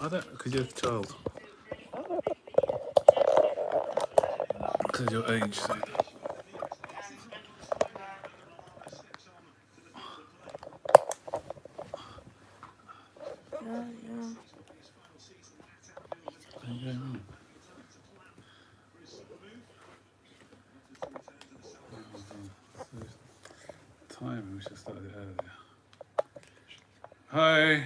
I don't, because you're a child. Because your age. So. Yeah. Time, we should start it earlier. Hi.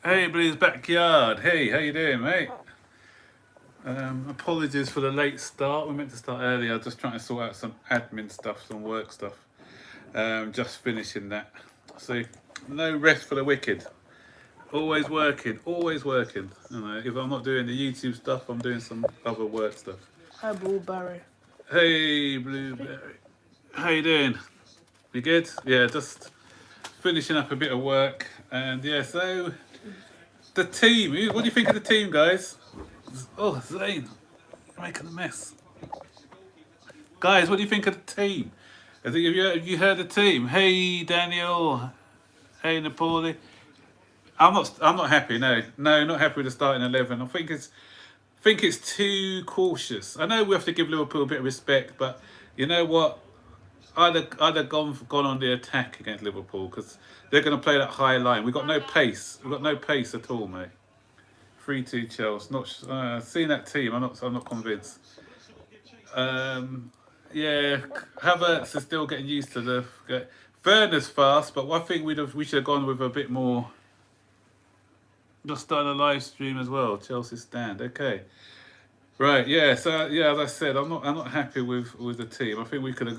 Hey, Blue's Backyard. Hey, how you doing, mate? Apologies for the late start. We meant to start earlier. Just trying to sort out some admin stuff, some work stuff. Just finishing that. See, no rest for the wicked. Always working, always working. You know, if I'm not doing the YouTube stuff, I'm doing some other work stuff. Hi, Blueberry. Hey, Blueberry. How you doing? You good? Yeah, just finishing up a bit of work. And yeah, so the team. What do you think of the team, guys? Oh, Zane, you're making a mess. Guys, what do you think of the team? Have you heard the team? Hey, Daniel. Hey, Napoli. I'm not happy. No, not happy with the starting 11. I think it's too cautious. I know we have to give Liverpool a bit of respect, but you know what? I'd have gone on the attack against Liverpool because they're going to play that high line. We've got no pace. We've got no pace at all, mate. 3-2 Chelsea. Not seeing that team. I'm not convinced. Yeah, Havertz is still getting used to the. Werner's fast, but I think we should have gone with a bit more. Just starting a live stream as well. Chelsea stand. Okay. Right. Yeah. So yeah, as I said, I'm not happy with the team. I think we could have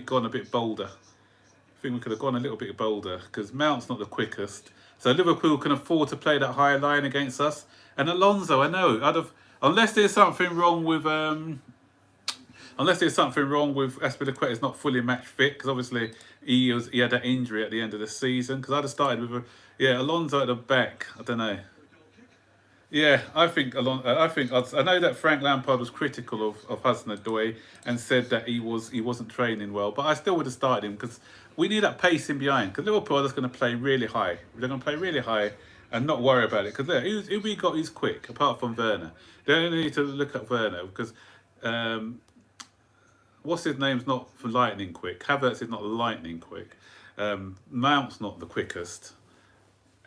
gone a bit bolder. I think we could have gone a little bit bolder because Mount's not the quickest. So Liverpool can afford to play that high line against us. And Alonso, I know, unless there's something wrong with Aspilicueta's not fully match fit because obviously he had that injury at the end of the season. Because I'd have started with Alonso at the back. I don't know. Yeah, I know that Frank Lampard was critical of Hudson-Odoi and said that he wasn't training well, but I still would have started him because we need that pace in behind. Because Liverpool are just going to play really high. They're going to play really high and not worry about it. Because who we got who's quick apart from Werner? They only need to look at Werner because what's his name's not for lightning quick. Havertz is not lightning quick. Mount's not the quickest.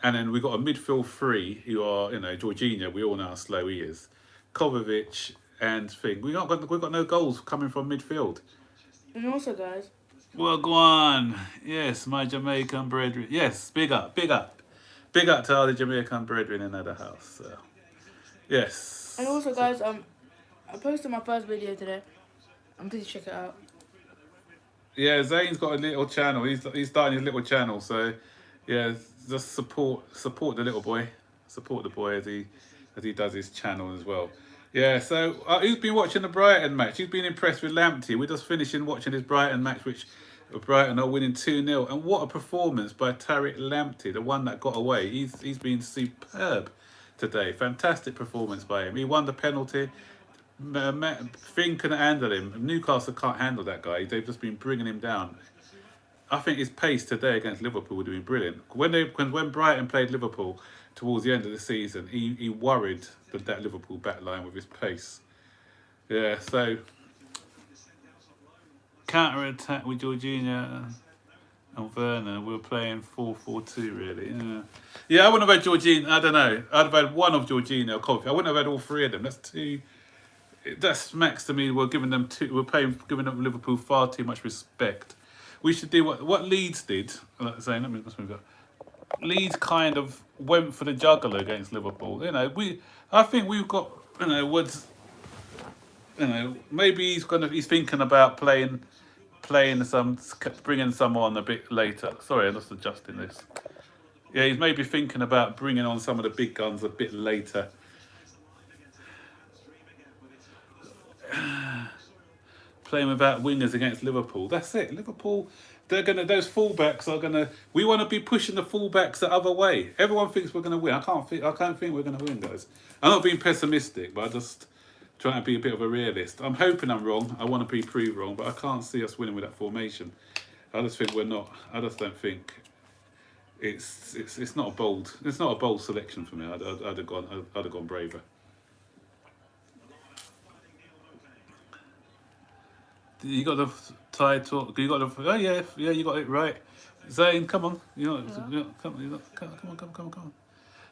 And then we've got a midfield three who are, Jorginho, we all know how slow he is. Kovacic and Thing. We've got no goals coming from midfield. And also, guys. Well, go on. Yes, my Jamaican brethren. Yes, big up. Big up to all the Jamaican brethren in the house. So, yes. And also, guys, I posted my first video today. Please check it out. Yeah, Zane's got a little channel. He's starting his little channel, so yeah, just support the little boy. Support the boy as he does his channel as well. Yeah, so who's been watching the Brighton match? Who's been impressed with Lamptey? We're just finishing watching his Brighton match, which Brighton are winning 2-0. And what a performance by Tariq Lamptey, the one that got away. He's been superb today. Fantastic performance by him. He won the penalty. Finn can handle him. Newcastle can't handle that guy. They've just been bringing him down. I think his pace today against Liverpool would have been brilliant. When Brighton played Liverpool towards the end of the season, he worried that Liverpool back line with his pace. Yeah, so counter attack with Jorginho and Werner. We're playing 4-4-2 really. Yeah, I wouldn't have had Jorginho. I don't know. I'd have had one of Jorginho or Kovacic. I wouldn't have had all three of them. That's too. That smacks to me. We're giving them Liverpool far too much respect. We should do what Leeds did. Let's move on. Leeds kind of went for the juggler against Liverpool. I think we've got. Maybe he's thinking about bringing someone a bit later. Sorry, I'm just adjusting this. Yeah, he's maybe thinking about bringing on some of the big guns a bit later. Playing without wingers against Liverpool. That's it. Liverpool, those fullbacks are gonna. We want to be pushing the fullbacks the other way. Everyone thinks we're gonna win. I can't think we're gonna win, guys. I'm not being pessimistic, but I just trying to be a bit of a realist. I'm hoping I'm wrong. I want to be proved wrong, but I can't see us winning with that formation. I just think we're not. I just don't think. it's not a bold selection for me. I'd have gone braver. You got the title. You got the. Oh yeah, yeah. You got it right. Zane, come on. Come on. Come on.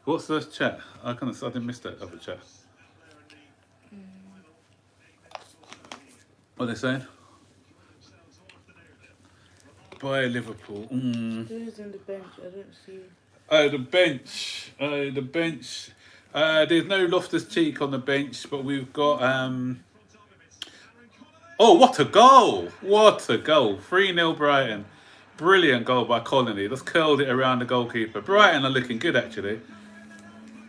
What's the chat? I didn't miss that other chat. What are they saying? By Liverpool. Who's on the bench? I don't see. Oh, the bench. The bench. There's no Loftus-Cheek on the bench, but we've got. Oh, what a goal! What a goal! 3-0 Brighton. Brilliant goal by Colony. Just curled it around the goalkeeper. Brighton are looking good, actually.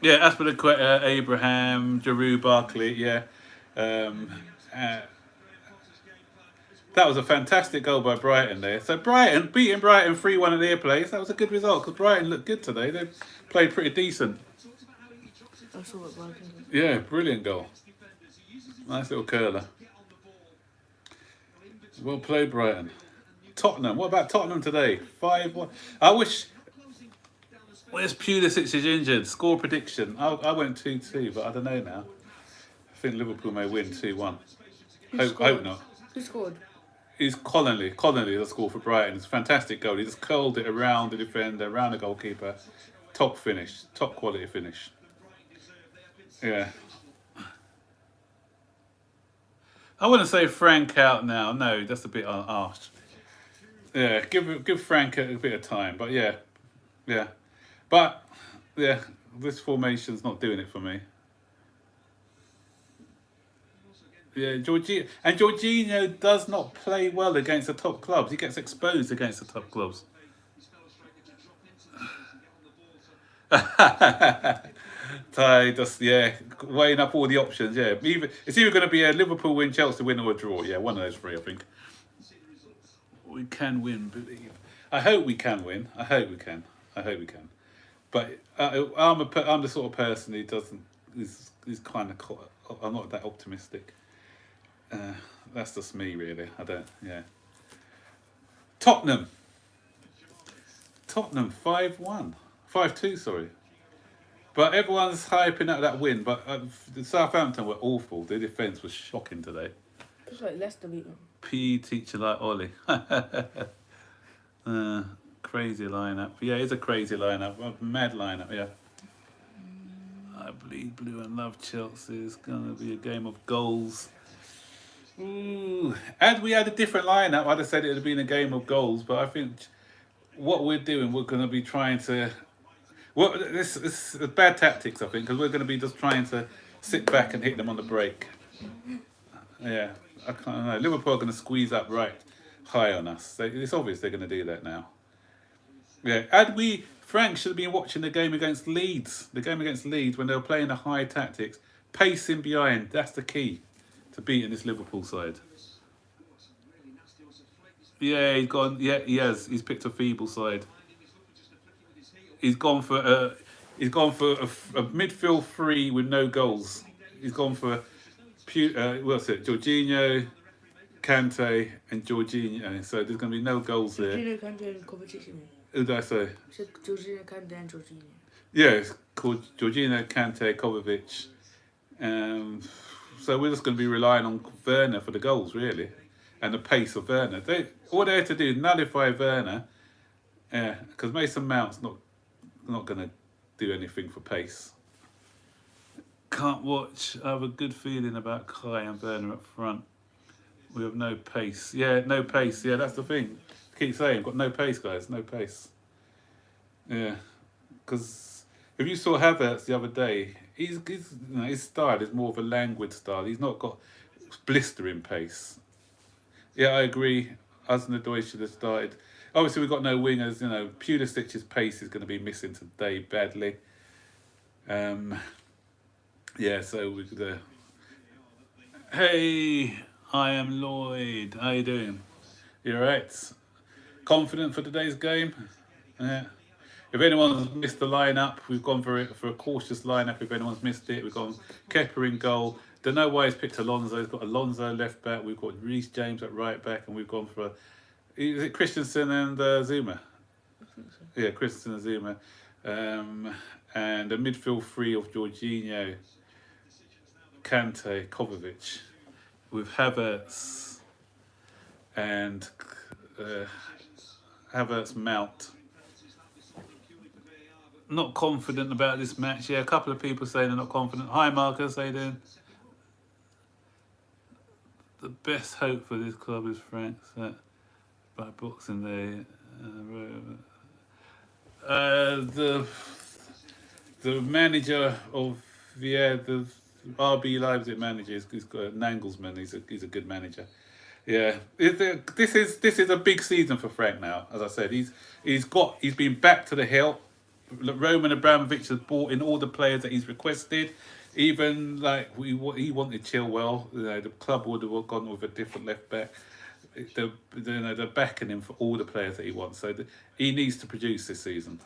Yeah, Aspilicueta, Abraham, Giroud, Barkley. Yeah. That was a fantastic goal by Brighton there. So Brighton, beating Brighton 3-1 at their place, that was a good result because Brighton looked good today. They played pretty decent. I saw what Brighton did. Yeah, brilliant goal. Nice little curler. Well played, Brighton. Tottenham. What about Tottenham today? 5-1. I wish. Where's Pulisic is injured? Score prediction. I went 2-2, but I don't know now. I think Liverpool may win 2-1. Hope not. Who scored? It's Connolly. Connolly, the score for Brighton. It's a fantastic goal. He just curled it around the defender, around the goalkeeper. Top finish. Top quality finish. Yeah. I wouldn't say Frank out now. No, that's a bit harsh. Yeah, give Frank a bit of time. But yeah. But yeah, this formation's not doing it for me. Yeah, Jorginho does not play well against the top clubs. He gets exposed against the top clubs. Ty just weighing up all the options. Yeah, it's either going to be a Liverpool win, Chelsea win, or a draw. Yeah, one of those three, I think. We can win, believe. I hope we can win. I hope we can. But I'm the sort of person who doesn't. Is kind of. I'm not that optimistic. That's just me, really. I don't. Yeah. Tottenham 5-1, 5-2. Sorry. But everyone's hyping out that win. But Southampton were awful. Their defence was shocking today. It's like Leicester beat them. PE teacher like Ollie. Crazy lineup. Yeah, it's a crazy lineup. A mad lineup, yeah. I bleed blue and love Chelsea. It's going to be a game of goals. Ooh. Had we had a different lineup, I'd have said it would have been a game of goals. But I think what we're doing, we're going to be trying to... This is bad tactics, I think, because we're going to be just trying to sit back and hit them on the break. Yeah, I can't know. Liverpool are going to squeeze up right high on us. It's obvious they're going to do that now. Yeah, Frank should have been watching the game against Leeds. The game against Leeds when they were playing the high tactics, pacing behind. That's the key to beating this Liverpool side. Yeah, he's gone. Yeah, he has. He's picked a feeble side. He's gone for a midfield three with no goals. He's gone for Jorginho, Kante, and Jorginho. So there's going to be no goals there. Jorginho, Kante, and Kovacic. Who did I say? You said Jorginho, Kante, and Jorginho. Yeah, it's called Jorginho, Kante, Kovacic. So we're just going to be relying on Werner for the goals, really, and the pace of Werner. All they have to do is nullify Werner, because Mason Mount's not going to do anything for pace. Can't watch. I have a good feeling about Kai and Werner up front. We have no pace. Yeah, no pace. Yeah, that's the thing. I keep saying, got no pace, guys. No pace. Yeah, because if you saw Havertz the other day, his style is more of a languid style. He's not got blistering pace. Yeah, I agree. Hudson-Odoi should have started. Obviously, we've got no wingers. Pulisic's pace is going to be missing today badly. Yeah, so we could. Hey, I am Lloyd. How you doing? You alright? Confident for today's game? Yeah. If anyone's missed the lineup, we've gone for a cautious lineup. If anyone's missed it, we've gone Kepa in goal. Don't know why he's picked Alonso. He's got Alonso left back. We've got Reece James at right back, and we've gone for is it Christensen and Zuma? I think so. Yeah, Christensen, Zuma. And a midfield three of Jorginho, Kante, Kovacic, with Havertz and uh, Havertz, Mount. Not confident about this match. Yeah, a couple of people saying they're not confident. Hi, Marcus. How you doing? The best hope for this club is Frank set by Boxing Day. The manager of the RB Leipzig manager he's got Nagelsmann. He's a good manager. Yeah, this is a big season for Frank now. As I said, he's been back to the hill. Roman Abramovich has brought in all the players that he's requested. Even like he wanted Chilwell, the club would have gone with a different left back. They're backing him for all the players that he wants. So he needs to produce this season.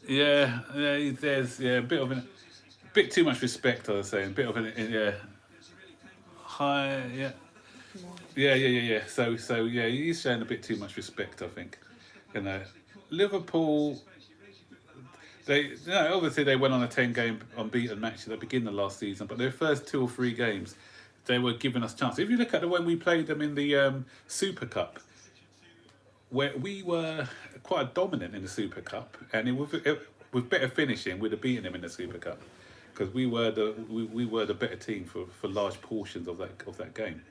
Yeah, there's a bit too much respect. I was saying, bit of high, yeah. So yeah, he's showing a bit too much respect. I think, Liverpool. Obviously they went on a 10-game unbeaten match at the beginning of last season, but their first 2 or 3 games, they were giving us chances. If you look at when we played them in the Super Cup, where we were quite dominant in the Super Cup, and with better finishing, we'd have beaten them in the Super Cup because we were the better team for large portions of that game,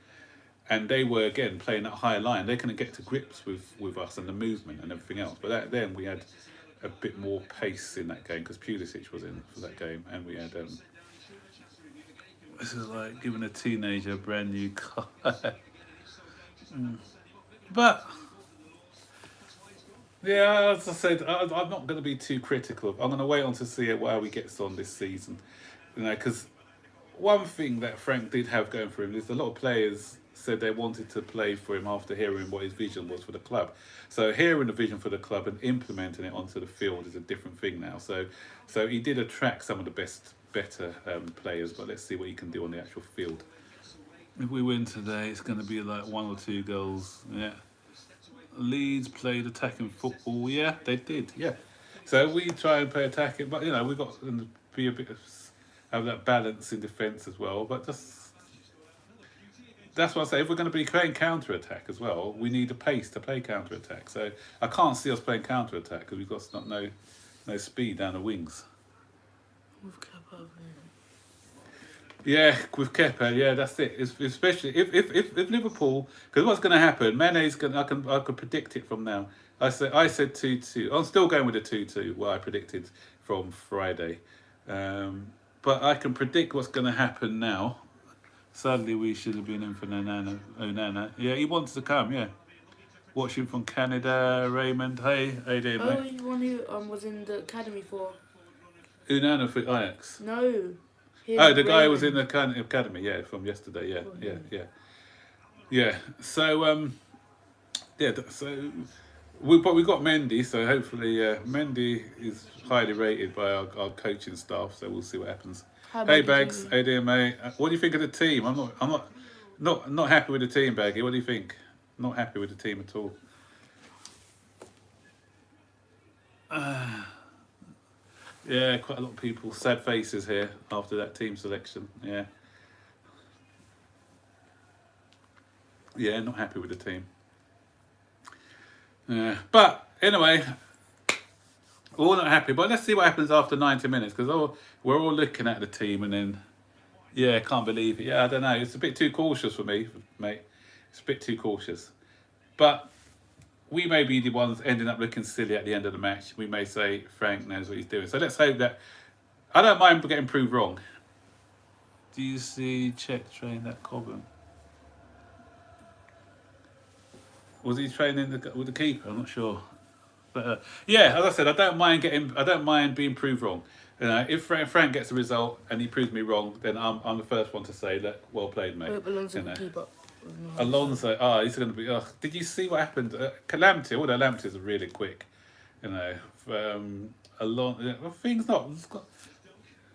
and they were again playing that higher line. They couldn't get to grips with us and the movement and everything else. But then we had a bit more pace in that game because Pulisic was in for that game, and we had. This is like giving a teenager a brand new car. But yeah, as I said, I'm not going to be too critical. I'm going to wait on to see how he gets on this season, because one thing that Frank did have going for him is a lot of players said they wanted to play for him after hearing what his vision was for the club. So hearing the vision for the club and implementing it onto the field is a different thing now. So he did attract some of the better players, but let's see what he can do on the actual field. If we win today, it's going to be like 1 or 2 goals. Yeah. Leeds played attacking football. Yeah, they did. Yeah. So we try and play attacking, but we've got to be a bit have that balance in defence as well. But that's what I say. If we're going to be playing counter attack as well, we need a pace to play counter attack. So I can't see us playing counter attack because we've got no speed down the wings. With Kepa, yeah, with Kepa, yeah, that's it. Especially if Liverpool, because what's going to happen? Mane's going. I could predict it from now. I said 2-2. I'm still going with a 2-2. What I predicted from Friday, but I can predict what's going to happen now. Sadly, we should have been in for Onana. Yeah, he wants to come. Yeah, watching from Canada. Raymond, hey, how you doing, mate? Oh, you one who was in the academy for Onana for Ajax. No. The guy who was in the academy, yeah, from yesterday, yeah. So, but we got Mendy, so hopefully, Mendy is highly rated by our coaching staff. So we'll see what happens. Hey, Bags, how you doing, mate? What do you think of the team? I'm not happy with the team, Baggy. What do you think? Not happy with the team at all. Yeah, quite a lot of people, sad faces here after that team selection. Yeah, not happy with the team. Yeah, but anyway, we're all not happy. But let's see what happens after 90 minutes because we're all looking at the team and then, can't believe it. Yeah, I don't know. It's a bit too cautious for me, mate. It's a bit too cautious. But we may be the ones ending up looking silly at the end of the match. We may say Frank knows what he's doing. So let's hope that. I don't mind getting proved wrong. Do you see Czech train at Cobham? Was he training with the keeper? I'm not sure. But as I said, I don't mind being proved wrong. If Frank gets a result and he proves me wrong, then I'm the first one to say that well played, mate. Alonso keeper. Alonso, he's going to be. Did you see what happened? Lamptey, although Lamptey's really quick,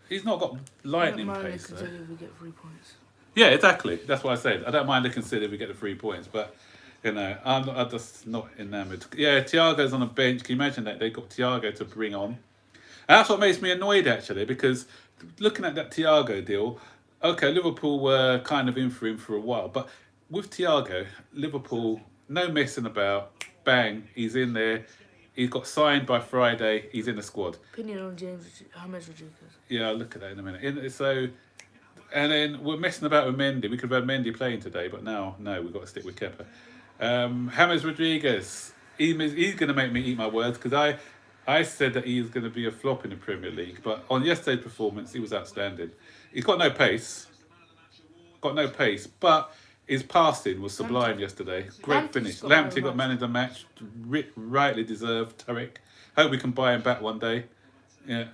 He's not got lightning pace. We get 3 points. Yeah, exactly. That's what I said. I don't mind to consider if we get the 3 points, but You know, I'm just not enamoured. Yeah, Thiago's on the bench. Can you imagine that? They got Thiago to bring on. And that's what makes me annoyed, actually, because looking at that Thiago deal, okay, Liverpool were kind of in for him for a while, but with Thiago, Liverpool, no messing about. Bang, he's in there. He got signed by Friday. He's in the squad. Opinion on James Rodriguez. Yeah, I'll look at that in a minute. So, and then we're messing about with Mendy. We could have had Mendy playing today, but now, no, we've got to stick with Kepa. James Rodriguez, he's going to make me eat my words because I said that he was going to be a flop in the Premier League, but on yesterday's performance, he was outstanding. He's got no pace, but his passing was sublime yesterday. Great Lamptey's finish. got man Lamptey of the got man of the match, rightly deserved. Tarek, hope we can buy him back one day. Yeah,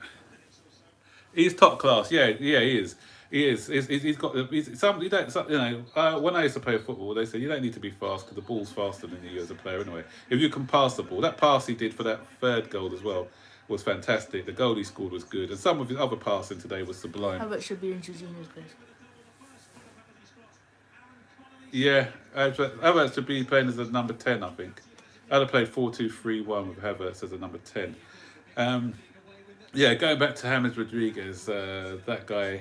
he's top class. Yeah, he is. He is. He's got. You don't. You know. When I used to play football, they said you don't need to be fast because the ball's faster than you as a player anyway. If you can pass the ball, that pass he did for that third goal as well was fantastic. The goal he scored was good, and some of his other passing today was sublime. Havertz should be in Jorginho's place. Yeah, Havertz should be playing as a number 10, I think. I'd have played 4-2-3-1 with Havertz as a number 10. Yeah, going back to James Rodriguez, that guy,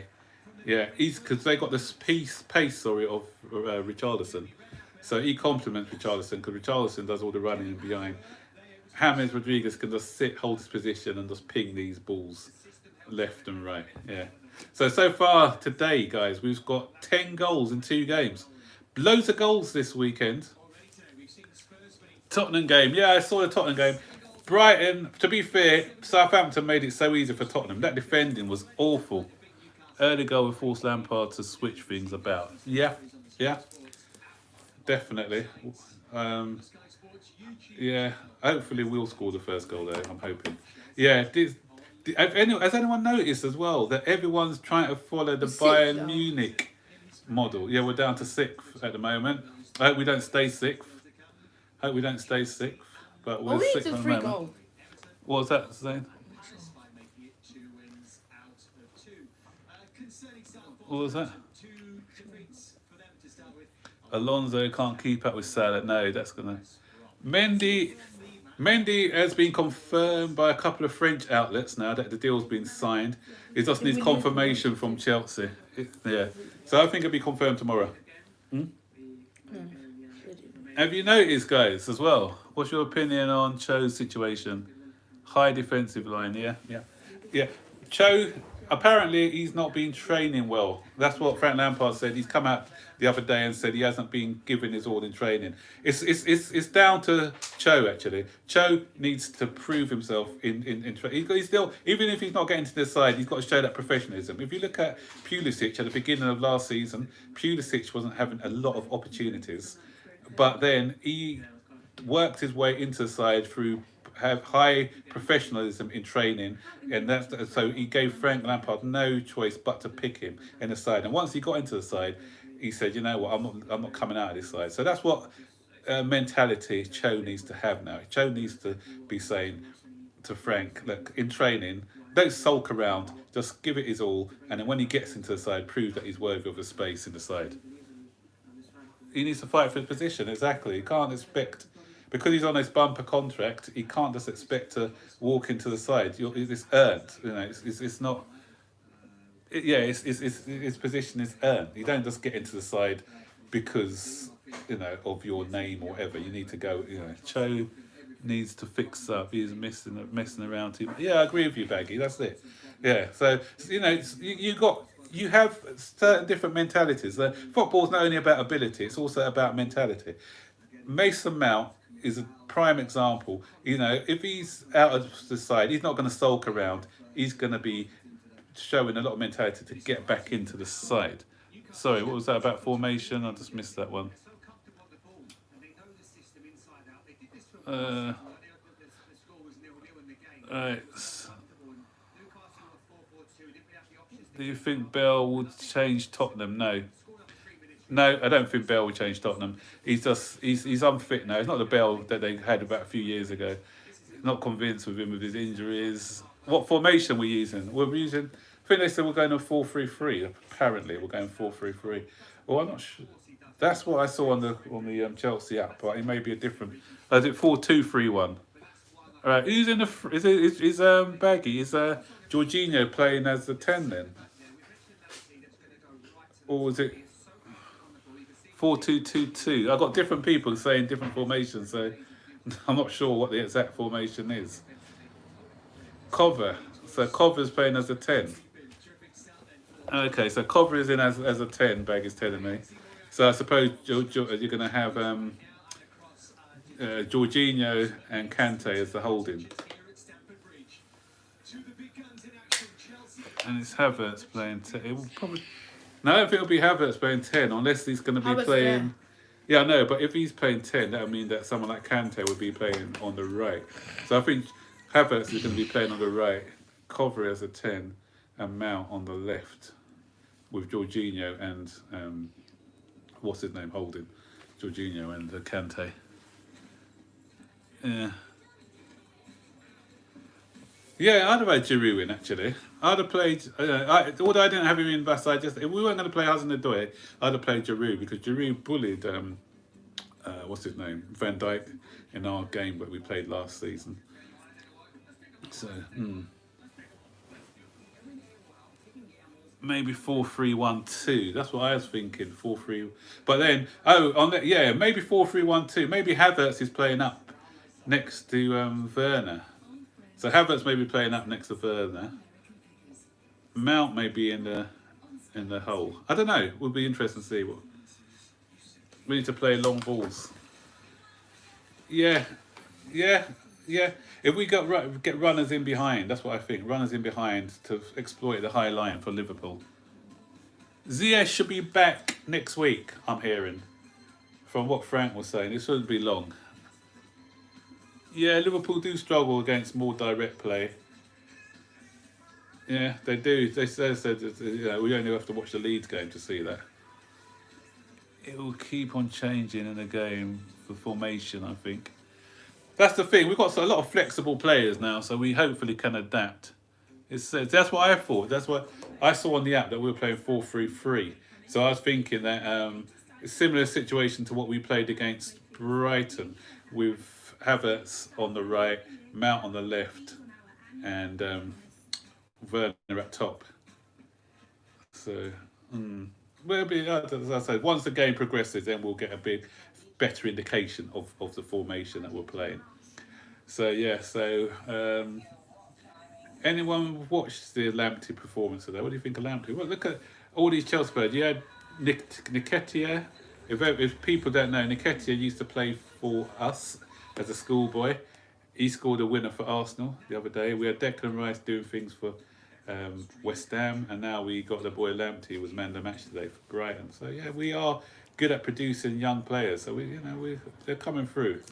yeah, he's because they got this pace, of Richarlison. So he complements Richarlison because Richarlison does all the running and behind. James Rodriguez can just sit, hold his position, and just ping these balls left and right. Yeah. So far today, guys, we've got 10 goals in 2 games. Loads of goals this weekend. Tottenham game. Yeah, I saw the Tottenham game. Brighton, to be fair, Southampton made it so easy for Tottenham. That defending was awful. Early goal with forced Lampard to switch things about. Yeah, definitely. Yeah, hopefully we'll score the first goal there, I'm hoping. Yeah, has anyone noticed as well that everyone's trying to follow the Bayern Munich model? Yeah, we're down to 6th at the moment. I hope we don't stay 6th. But we're 6th at the moment. Goal. What was that saying? What was that? Alonso can't keep up with Salah. No, that's gonna. Mendy has been confirmed by a couple of French outlets now that the deal's been signed. It just needs confirmation from Chelsea. Yeah, so I think it'll be confirmed tomorrow. Have you noticed, guys, as well? What's your opinion on Cho's situation? High defensive line, yeah. Cho, apparently he's not been training well. That's what Frank Lampard said. He's come out the other day and said he hasn't been given his all in training. It's down to Cho, actually. Cho needs to prove himself in training. He's still, even if he's not getting to the side, he's got to show that professionalism. If you look at Pulisic at the beginning of last season, Pulisic wasn't having a lot of opportunities. But then he worked his way into the side through high professionalism in training, and so he gave Frank Lampard no choice but to pick him in the side. And once he got into the side, he said, "You know what? I'm not coming out of this side." So that's what mentality Cho needs to have now. Cho needs to be saying to Frank, "Look, in training, don't sulk around. Just give it his all, and then when he gets into the side, prove that he's worthy of a space in the side." He needs to fight for his position, exactly. He can't expect, because he's on this bumper contract, he can't just expect to walk into the side. It's earned, you know. It's not. His position is earned. You don't just get into the side because of your name or whatever. You need to go. Cho needs to fix up. He's messing around too much. Yeah, I agree with you, Baggy. That's it. Yeah. So you have certain different mentalities. Football's not only about ability; it's also about mentality. Mason Mount is a prime example. If he's out of the side, he's not going to sulk around. He's going to be showing a lot of mentality to get back into the side. Sorry, what was that about formation? I just missed that one. Right. Do you think Bell would change Tottenham? No, I don't think Bell would change Tottenham. He's unfit now. He's not the Bell that they had about a few years ago. Not convinced with him with his injuries. What formation we're using? I think they said we're going to 4-3-3. Apparently, we're going 4-3-3. Well, I'm not sure. That's what I saw on the Chelsea app, but it may be a different. Is it 4-2-3-1? All right, who's in the? Is Baggy? Is Jorginho playing as the 10 then, or is it 4-2-2-2? I've got different people saying different formations, so I'm not sure what the exact formation is. Cover. So Cover's playing as a 10. Okay, so Cover is in as a 10, Bag is telling me. So I suppose you're going to have Jorginho and Kante as the holding. And it's Havertz playing 10. It will probably... No, I don't think it'll be Havertz playing 10 unless he's going to be Havertz playing... there. Yeah, I know, but if he's playing 10, that would mean that someone like Kante would be playing on the right. So I think Havertz is going to be playing on the right, Cover as a 10, and Mount on the left, with Jorginho and what's his name, holding Jorginho and Kante. Yeah. Yeah, I'd have had Giroud in actually. I'd have played. Although I didn't have him in, but if we weren't going to play Hudson-Odoi, I'd have played Giroud because Giroud bullied what's his name, Van Dijk, in our game that we played last season. So maybe 4-3-1-2. That's what I was thinking. 4-3. But then maybe 4-3-1-2. Maybe Havertz is playing up next to Werner. So Havertz may be playing up next to Werner. Mount may be in the hole. I don't know. Would be interesting to see what. We need to play long balls. Yeah. If we get runners in behind, that's what I think. Runners in behind to exploit the high line for Liverpool. Ziyech should be back next week, I'm hearing. From what Frank was saying. It shouldn't be long. Yeah, Liverpool do struggle against more direct play. Yeah, they do. They said we only have to watch the Leeds game to see that. It will keep on changing in the game for formation, I think. That's the thing. We've got a lot of flexible players now, so we hopefully can adapt. That's what I thought. That's what I saw on the app, that we were playing 4-3-3. So I was thinking that a similar situation to what we played against Brighton, with Havertz on the right, Mount on the left, and Werner at top. So, we'll be, as I said, once the game progresses, then we'll get a bit better indication of the formation that we're playing. So, yeah, anyone watched the Lamptey performance today? What do you think of Lamptey? Well, look at all these Chelsea players. You had Nketiah. If people don't know, Nketiah used to play for us as a schoolboy. He scored a winner for Arsenal the other day. We had Declan Rice doing things for West Ham, and now we got the boy Lamptey, who was man of the match today for Brighton. So yeah, we are good at producing young players. So they're coming through.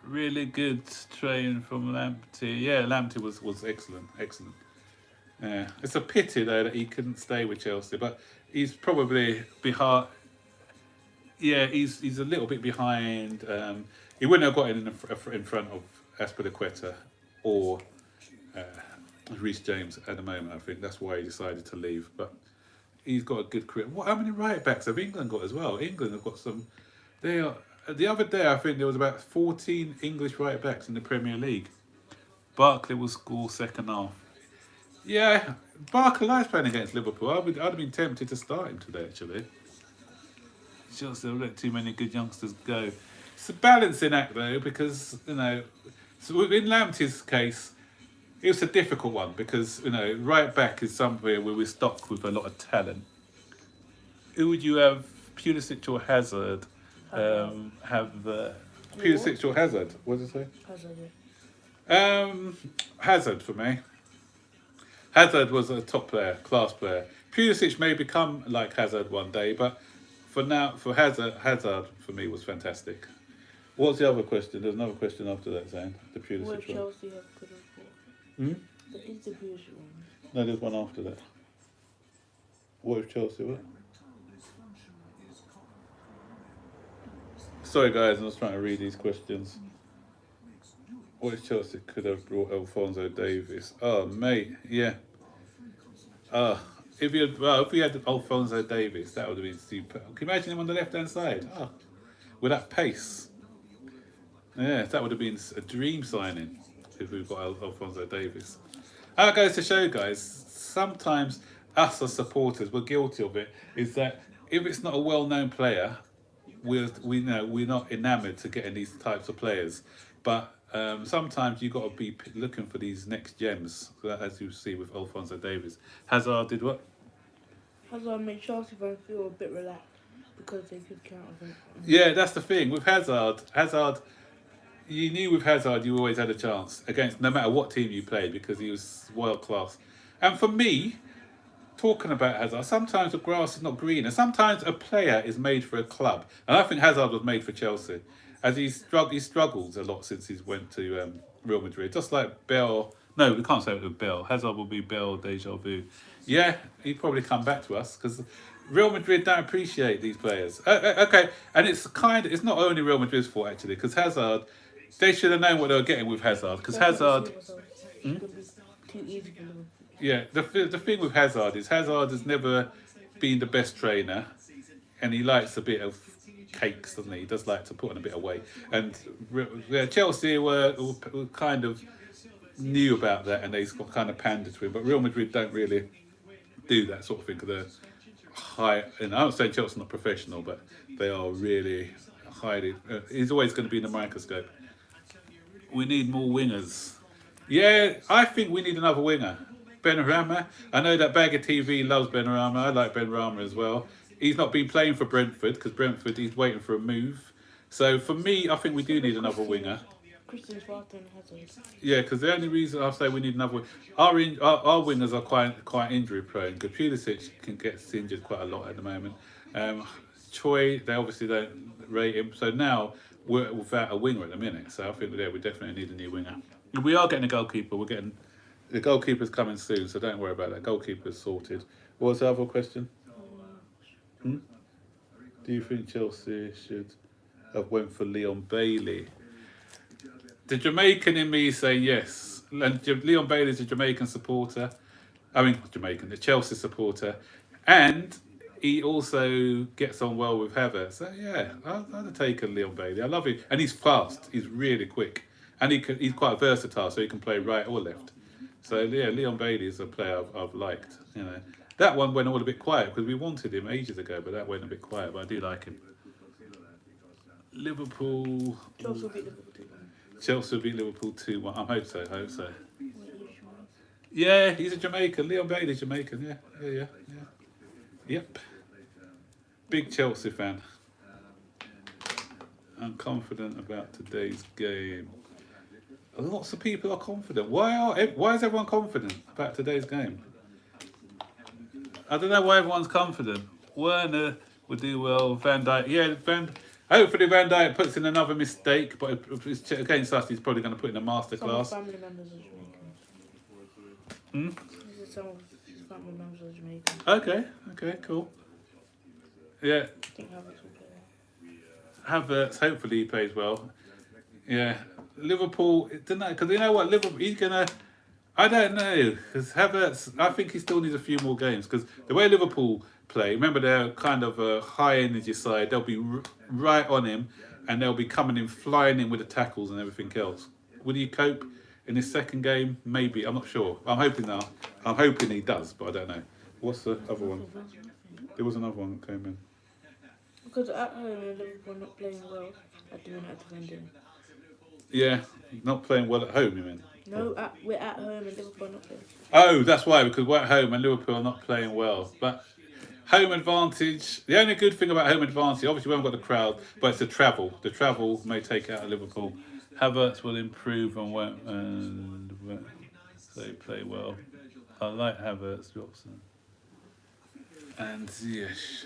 Really good train from Lamptey. Yeah, Lamptey was excellent. Yeah, it's a pity though that he couldn't stay with Chelsea, but he's probably behind. Yeah, he's a little bit behind. He wouldn't have got in front of Aspilicueta or Reece James at the moment. I think that's why he decided to leave. But he's got a good career. How many right backs have England got as well? England have got some. The other day, I think there was about 14 English right backs in the Premier League. Barkley will score second half. Yeah, Barkley likes playing against Liverpool. I'd have been tempted to start him today, actually. Chelsea have let too many good youngsters go. It's a balancing act, though, because, so in Lamptey's case, it was a difficult one because, right back is somewhere where we're stocked with a lot of talent. Who would you have, Pulisic or Hazard? Pulisic or Hazard? What did I say? Hazard. Hazard for me. Hazard was a top player, class player. Pulisic may become like Hazard one day, but for Hazard for me was fantastic. What's the other question? There's another question after that, Zane. The Pulisic What one. Chelsea have good for? The interviews one. No, there's one after that. What if Chelsea were? Sorry guys, I'm just trying to read these questions. What if Chelsea could have brought Alphonso Davies? Oh mate, yeah. if we had Alphonso Davies, that would have been super. Can you imagine him on the left hand side? Oh, with that pace. Yeah, that would have been a dream signing if we've got Alphonso Davies. How it goes to show, guys, sometimes us as supporters, we're guilty of it, is that if it's not a well-known player, we're not enamoured to getting these types of players. But sometimes you've got to be looking for these next gems, as you see with Alphonso Davies. Hazard did what? Hazard made Chelsea fans feel a bit relaxed because they could count on him. Yeah, that's the thing with Hazard. You knew with Hazard you always had a chance against no matter what team you played because he was world class. And for me, talking about Hazard, sometimes the grass is not greener. Sometimes a player is made for a club, and I think Hazard was made for Chelsea, as he struggles a lot since he's went to Real Madrid. Just like Bell. No, we can't say it with Bell. Hazard will be Bell deja vu. Yeah, he'd probably come back to us because Real Madrid don't appreciate these players. Okay, and it's not only Real Madrid's fault actually because Hazard. They should have known what they were getting with Hazard because Hazard. Too easy for them. Yeah, the thing with Hazard has never been the best trainer, and he likes a bit of cakes, doesn't he? He does like to put on a bit of weight. And Chelsea were kind of knew about that, and they kind of pandered to him. But Real Madrid don't really do that sort of thing because they're high. And I'm not saying Chelsea's not professional, but they are really highly. He's always going to be in the microscope. We need more wingers. Yeah, I think we need another winger. Benrahma. I know that Bag of TV loves Benrahma. I like Benrahma as well. He's not been playing for Brentford because Brentford he's waiting for a move. So for me, I think we do need another winger. Christian's far than Hazard. Yeah, because the only reason I say we need another our wingers are quite injury prone. Because Pulisic can get injured quite a lot at the moment. Choi, they obviously don't rate him. So now we're without a winger at the minute. So I think we definitely need a new winger. We are getting a goalkeeper. The goalkeeper's coming soon, so don't worry about that. Goalkeeper's sorted. What was the other question? Do you think Chelsea should have went for Leon Bailey? The Jamaican in me saying yes. And Leon Bailey's a Jamaican supporter. The Chelsea supporter. And he also gets on well with Havertz. So yeah, I'd take a Leon Bailey. I love him. And he's fast. He's really quick. And he's quite versatile, so he can play right or left. So yeah, Leon Bailey is a player I've liked. You know, that one went all a bit quiet because we wanted him ages ago, but that went a bit quiet. But I do like him. Liverpool. Chelsea will beat Liverpool 2-1. Chelsea will beat Liverpool 2-1. I hope so. Yeah, he's a Jamaican. Leon Bailey's Jamaican. Yeah. Yep. Big Chelsea fan. I'm confident about today's game. Lots of people are confident. Why is everyone confident about today's game? I don't know why everyone's confident. Werner will do well. Van Dijk, hopefully Van Dijk puts in another mistake, but if it's against us, he's probably going to put in a masterclass. Some of his family members are Jamaican. Some of his family members are Jamaican. Okay, cool. Yeah. I think Havertz will play well. Havertz, hopefully he plays well. Yeah. Liverpool, don't know, because you know what, Liverpool, he's gonna. I don't know, because Havertz, I think he still needs a few more games. Because the way Liverpool play, remember they're kind of a high energy side. They'll be right on him, and they'll be coming in, flying in with the tackles and everything else. Will he cope in his second game? Maybe. I'm not sure. I'm hoping he does, but I don't know. What's the other one? There was another one that came in. Because at home, Liverpool are not playing well at the minute defending. Yeah, not playing well at home, you mean? No, we're at home and Liverpool are not playing. Oh, that's why, because we're at home and Liverpool are not playing well. But home advantage, the only good thing about home advantage, obviously we haven't got the crowd, but it's the travel. The travel may take out of Liverpool. Havertz will improve and they play well. I like Havertz, Robson. And yes.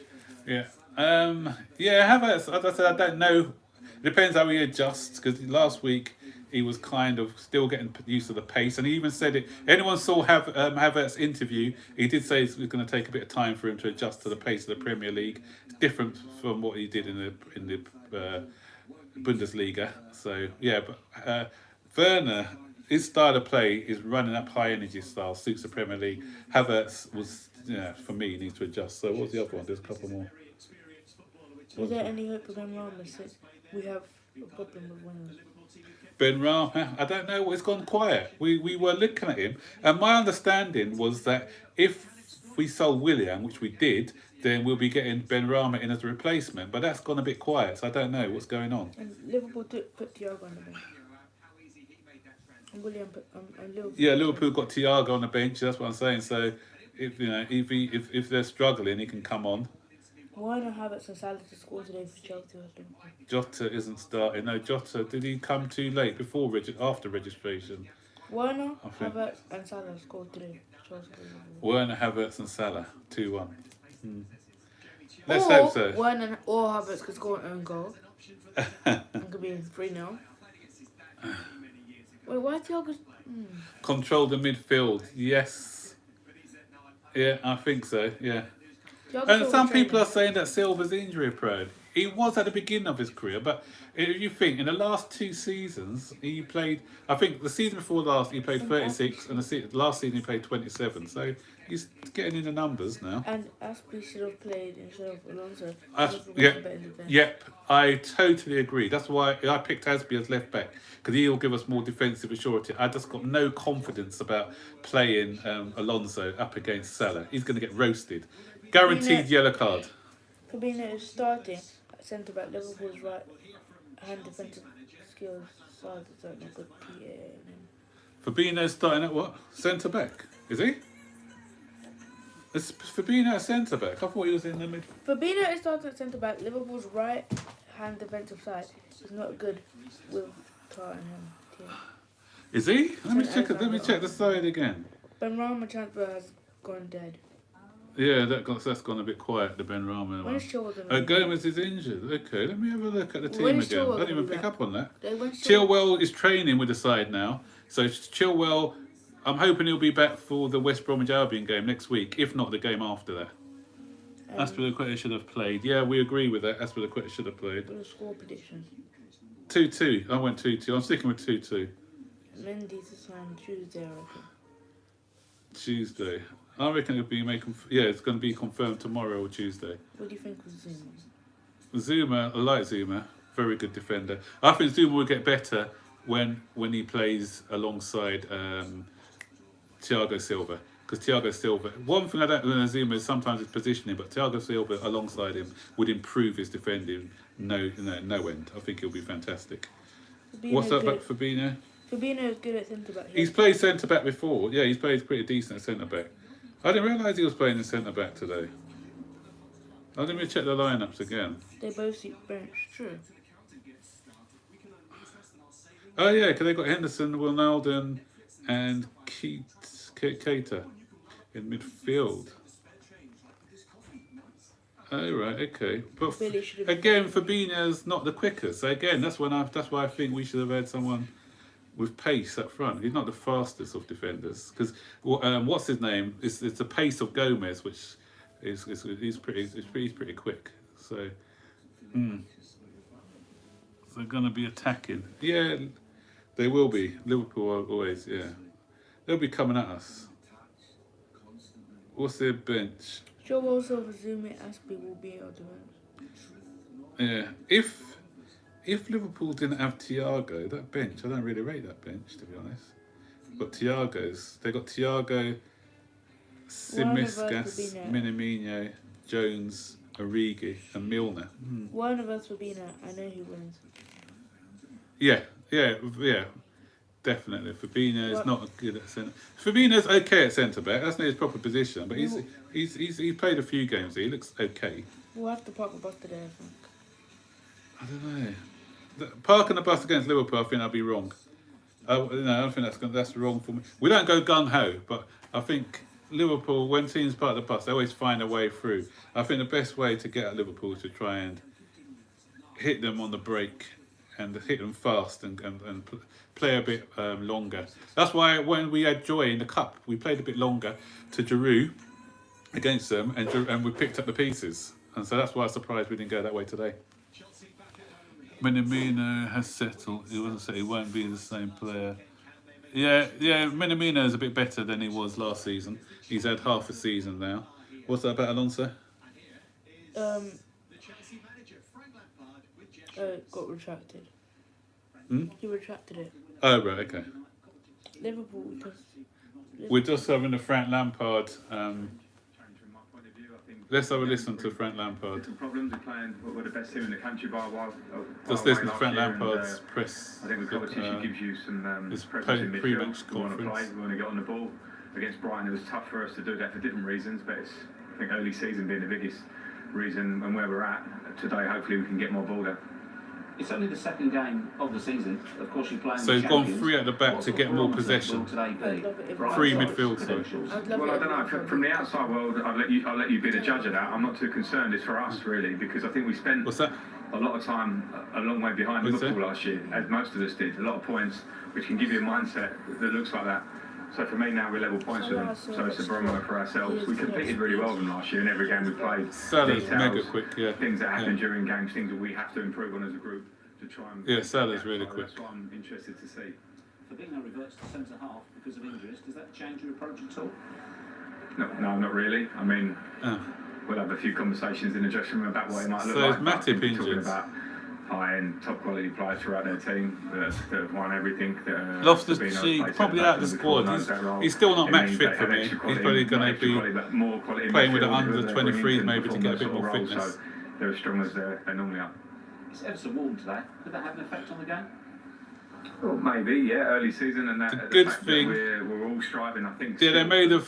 Havertz, as I said, I don't know. It depends how he adjusts, because last week he was kind of still getting used to the pace, and he even said it. Anyone saw Havertz's interview? He did say it's going to take a bit of time for him to adjust to the pace of the Premier League. It's different from what he did in the Bundesliga. So yeah, but Werner, his style of play is running up high energy style, suits the Premier League. Havertz was, yeah, for me, needs to adjust. So what's the other one? There's a couple more. Is there any hope for Ben Rama since we have a problem with wingers? Ben Rama, I don't know. It's gone quiet. We were looking at him, and my understanding was that if we sold Willian, which we did, then we'll be getting Ben Rama in as a replacement. But that's gone a bit quiet, so I don't know what's going on. And Liverpool put Thiago on the bench. And William put and Liverpool. Yeah, Liverpool got Thiago on the bench. That's what I'm saying. So if if they're struggling, he can come on. Why not Havertz and Salah to score today for Chelsea? Jota isn't starting. No, Jota, did he come too late after registration? Werner, I think. Havertz and Salah scored today for Chelsea. Werner, Havertz and Salah, 2-1. Let's hope so. Werner or Havertz could score an own goal. And could be 3-0. Wait, why Thiago? Control the midfield, yes. Yeah, I think so, yeah. Thiago And Silva some people training. are saying that Silva's injury prone. He was at the beginning of his career, but if you think in the last 2 seasons he played, I think the season before last he played 36, and the last season he played 27. So he's getting in the numbers now. And Aspie should have played instead of Alonso. Yep, I totally agree. That's why I picked Aspie as left back, because he'll give us more defensive assurance. I just got no confidence about playing Alonso up against Salah. He's going to get roasted. Guaranteed yellow card. Fabinho is starting at centre back. Liverpool's right hand defensive skills side is not good. Fabinho's starting at what? Centre back, is he? Is Fabinho centre back? I thought he was in the mid. Fabinho is starting at centre back. Liverpool's right hand defensive side is not good with Tottenham. Is he? Let me check the side again. Ben Rama transfer has gone dead. Yeah, that's gone a bit quiet, the Ben Rama one. Gomez is injured. Okay, let me have a look at the team again. I didn't even pick up on that. Chilwell is training with the side now. So Chilwell, I'm hoping he'll be back for the West Bromwich Albion game next week, if not the game after that. Aspilicueta should have played. Yeah, we agree with that. Aspilicueta should have played. What a score prediction? 2-2. I went 2-2. I'm sticking with 2-2. Mendy's is on Tuesday, I reckon. Tuesday. I reckon it'll be it's going to be confirmed tomorrow or Tuesday. What do you think of Zuma? Zuma, I like Zuma. Very good defender. I think Zuma will get better when he plays alongside Thiago Silva. Because Thiago Silva, one thing I don't know Zuma is sometimes his positioning, but Thiago Silva alongside him would improve his defending no end. I think he'll be fantastic. What's up about Fabinho? Fabinho is good at centre back. He's played centre back before. Yeah, he's played pretty decent at centre back. I didn't realise he was playing in centre back today. Let me check the lineups again. They both see bench. True. Oh yeah, because they got Henderson, Wijnaldum, and Keita in midfield. Oh right, okay. But again, Fabinho's not the quickest. So again, that's why I think we should have had someone with pace up front. He's not the fastest of defenders, because what's his name? It's the pace of Gomez, which he's pretty quick. So, so they're gonna be attacking. Yeah, they will be. Liverpool are always, yeah. They'll be coming at us. What's their bench? Chilwell, Silva, Zuma, Aspie will be on the bench. Yeah, if Liverpool didn't have Thiago, that bench, I don't really rate that bench, to be honest. But they got Thiago, Simiskas, Minamino, Jones, Origi, and Milner. One of us Fabinho, I know who wins. Yeah, definitely. Fabinho is not good at centre. Fabinho's okay at centre back. That's not his proper position, but he's played a few games. He looks okay. We'll have to park the bus today, I think. I don't know. Parking the bus against Liverpool, I think I'd be wrong. I don't think that's wrong for me. We don't go gung ho, but I think Liverpool, when teams park the bus, they always find a way through. I think the best way to get at Liverpool is to try and hit them on the break and hit them fast and play a bit longer. That's why when we had Joy in the cup, we played a bit longer to Giroud against them, and we picked up the pieces. And so that's why I'm surprised we didn't go that way today. Minamino has settled. He won't be the same player. Yeah, Minamino's a bit better than he was last season. He's had half a season now. What's that about Alonso? It got retracted. Hmm? He retracted it. Oh, right, okay. Liverpool just. We're just having a Frank Lampard. Let's have a listen to Frank Lampard. Different problems. We're playing we're the best team in the country by a while. Just listen to Frank Lampard's press. I think the competition gives you some his presence in pre-match midfield. We want to play. conference. We want to get on the ball. Against Brighton, it was tough for us to do that for different reasons, but it's, I think early season being the biggest reason, and where we're at today, hopefully we can get more ball there. It's only the second game of the season. Of course, you're playing. So he's gone three at the back to get more possession. Free midfield, sorry. Well, I don't know. From the outside world, I'll let you be the judge of that. I'm not too concerned. It's for us really, because I think we spent What's that? a lot of time a long way behind What's Liverpool that? last year, as most of us did. A lot of points, which can give you a mindset that looks like that. So for me now, we're level points with them. So it's a barometer for ourselves. We competed really well with them last year in every game we played. Salah's Details, mega quick, yeah. Things that happen Yeah. during games, things that we have to improve on as a group to try and. Yeah, Salah's really quick. That's what I'm interested to see. Fabinho reverts to centre half because of injuries. Does that change your approach at all? No, not really. I mean, Oh. we'll have a few conversations in the dressing room about what it might look So like. is but I think Matip we're talking injured? about high-end, top-quality players throughout their team that have won everything. Loftus-Cheek probably out of the squad. He's still not match fit for me. He's probably going to be playing with the under 23s maybe to get a bit more fitness. So they're as strong as they normally are. It's ever so warm today. Could that have an effect on the game? Well, maybe, yeah, early season, and that. The the good fact that thing- we're all striving. I think. Yeah, still-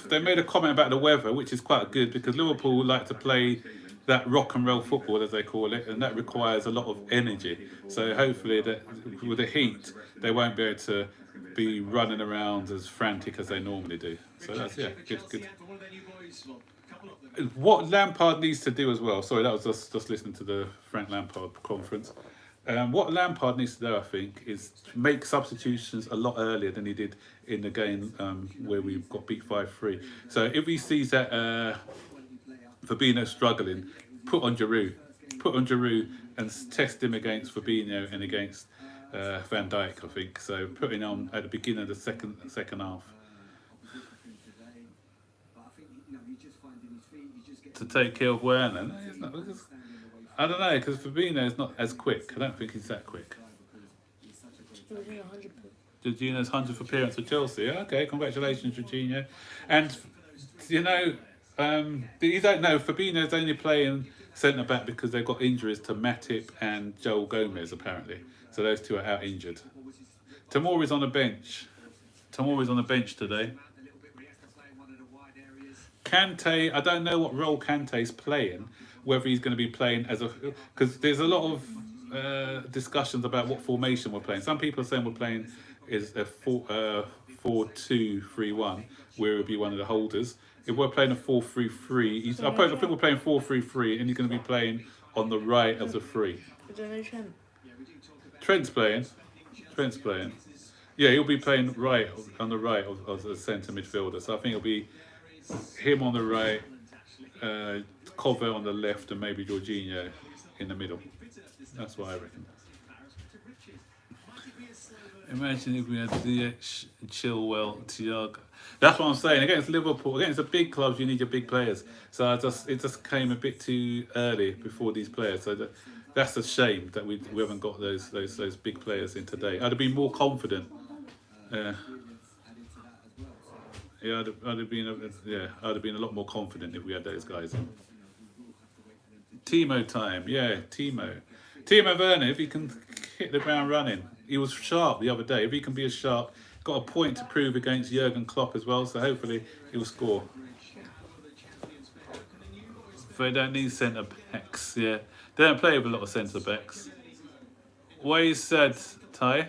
they made a comment about the weather, which is quite good because Liverpool like to play that rock and roll football, as they call it, and that requires a lot of energy. So hopefully, that with the heat, they won't be able to be running around as frantic as they normally do. So that's good. What Lampard needs to do as well. Sorry, that was just listening to the Frank Lampard conference. What Lampard needs to do, I think, is make substitutions a lot earlier than he did in the game where we got beat 5-3. So if he sees that Fabinho struggling, put on Giroud and test him against Fabinho and against Van Dijk, I think. So putting on at the beginning of the second half. To take care of Werner. No, it's not, I don't know, because Fabinho is not as quick. I don't think he's that quick. Jorginho's 100th appearance for Chelsea. Okay, congratulations, Jorginho. And, you know, you don't know, Fabinho's only playing centre-back because they've got injuries to Matip and Joel Gomez, apparently. So those two are out injured. Tamori's on the bench. Tamori's on the bench today. Kante, I don't know what role Kante's playing, whether he's going to be playing as a... Because there's a lot of discussions about what formation we're playing. Some people are saying we're playing is a 4-2-3-1, where it would be one of the holders. If we're playing a 4-3-3, I think we're playing 4-3-3, and he's going to be playing on the right of the three. Trent's playing. Yeah, he'll be playing right on the right of the centre midfielder. So I think it'll be him on the right, Cover on the left, and maybe Jorginho in the middle. That's what I reckon. Imagine if we had Ziyech, Chilwell, Thiago. That's what I'm saying. Against Liverpool, against the big clubs, you need your big players. So it just came a bit too early before these players. So that's a shame that we haven't got those big players in today. I'd have been more confident. Yeah, I'd have been a lot more confident if we had those guys in. Timo time, yeah, Timo Werner, if he can hit the ground running. He was sharp the other day. If he can be as sharp, got a point to prove against Jurgen Klopp as well. So hopefully he will score. They don't need centre backs. Yeah, they don't play with a lot of centre backs. What he said, Ty.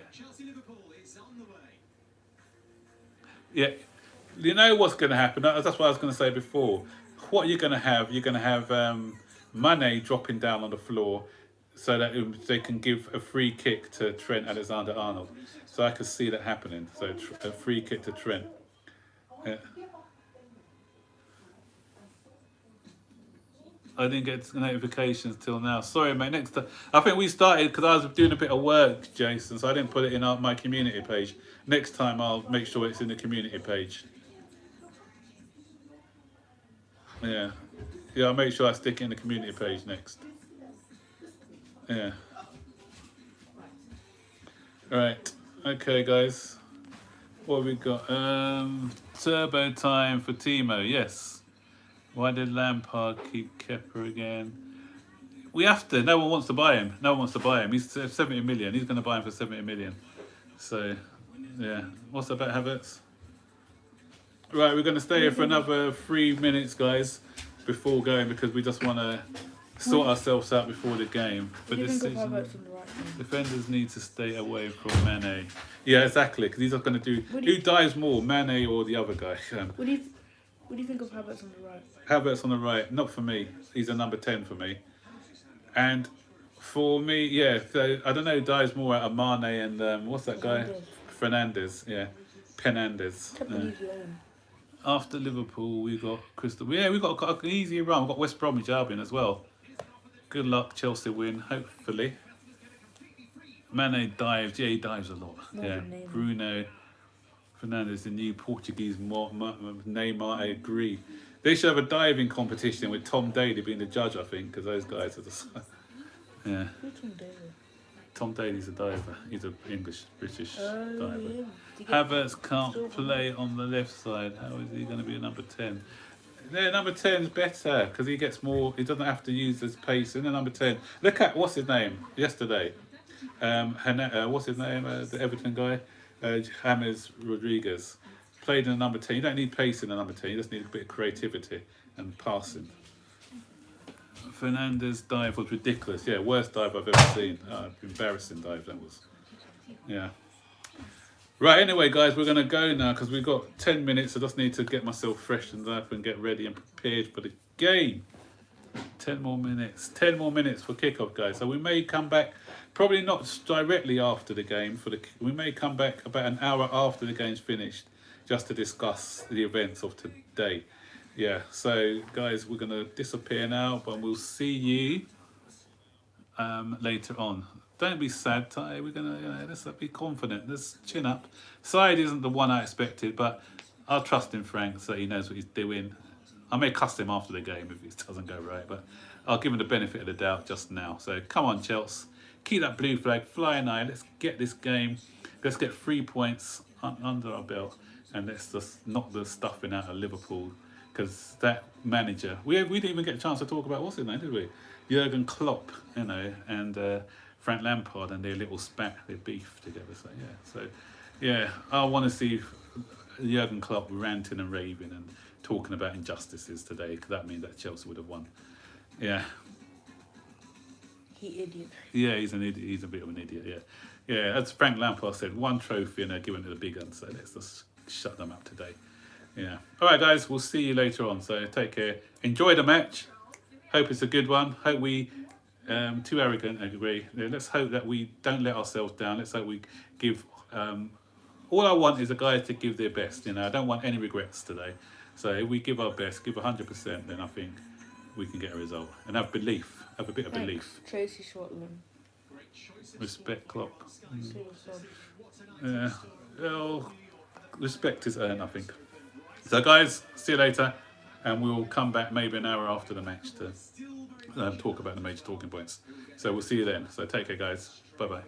Yeah. You know what's going to happen? That's what I was going to say before. What you're going to have Mane dropping down on the floor so that they can give a free kick to Trent Alexander-Arnold. So I could see that happening. So a free kick to Trent. I didn't get notifications till now. Sorry, mate. Next time, I think we started because I was doing a bit of work, Jason, so I didn't put it in my community page. Next time, I'll make sure it's in the community page. Yeah, yeah. I'll make sure I stick it in the community page next. Yeah. Right. Okay, guys. What have we got? Turbo time for Timo. Yes. Why did Lampard keep Kepa again? We have to. No one wants to buy him. No one wants to buy him. He's 70 million. He's going to buy him for 70 million. So, yeah. What's about Havertz? Right, we're going to stay here for another 3 minutes, guys, before going because we just want to sort ourselves out before the game. For this season, defenders need to stay away from Mane. Yeah, exactly, because he's not going to do. Who dives more, Mane or the other guy? What do you think of Havertz on the right? Havertz on the right, not for me. He's a number 10 for me. And for me, yeah, so I don't know who dives more out of Mane and what's that guy? Fernandes, yeah. Penandes. After Liverpool, we got Crystal. Yeah, we got an easy run. We've got West Bromwich Albion as well. Good luck, Chelsea win, hopefully. Mane dives. Yeah, he dives a lot. Yeah, Bruno Fernandes, the new Portuguese Neymar. I agree. They should have a diving competition with Tom Daly being the judge, I think, because those guys are just. Yeah. Tom Daly's a diver. He's an British diver. Yeah. Havertz can't play on the left side. How is he going to be a number 10? Yeah, number 10's better because he gets more. He doesn't have to use his pace in the number 10. Look at what's his name yesterday. What's his name? The Everton guy, James Rodriguez, played in the number 10. You don't need pace in the number 10. You just need a bit of creativity and passing. Fernandes' dive was ridiculous. Yeah, worst dive I've ever seen. Embarrassing dive that was. Yeah. Right, anyway, guys, we're going to go now because we've got 10 minutes. I just need to get myself freshened up and get ready and prepared for the game. 10 more minutes. 10 more minutes for kickoff, guys. So we may come back, probably not directly after the game. We may come back about an hour after the game's finished just to discuss the events of today. Yeah, so, guys, we're going to disappear now, but we'll see you later on. Don't be sad, Ty. We're gonna, let's be confident. Let's chin up. Side isn't the one I expected, but I'll trust in Frank so he knows what he's doing. I may cuss him after the game if it doesn't go right, but I'll give him the benefit of the doubt just now. So come on, Chelsea. Keep that blue flag flying high. Let's get this game. Let's get 3 points under our belt, and let's just knock the stuffing out of Liverpool. Because that manager, we didn't even get a chance to talk about what's his name, did we? Jurgen Klopp, and Frank Lampard and their little spat, their beef together. So yeah, I want to see Jurgen Klopp ranting and raving and talking about injustices today, because that means that Chelsea would have won. Yeah. He idiot. Yeah, he's an idiot. He's a bit of an idiot. Yeah, yeah. As Frank Lampard said, one trophy and they're giving it the big one. So let's just shut them up today. Yeah. All right, guys. We'll see you later on. So take care. Enjoy the match. Hope it's a good one. Hope we. Too arrogant, I agree. Let's hope that we don't let ourselves down. Let's hope we give. All I want is the guys to give their best. I don't want any regrets today. So if we give our best, give 100%, then I think we can get a result and have belief. Have a bit of belief. Tracy Shortland. Respect Klopp. Yeah. Well, respect is earned, I think. So, guys, see you later, and we'll come back maybe an hour after the match to talk about the major talking points. So we'll see you then. So take care, guys. Bye-bye.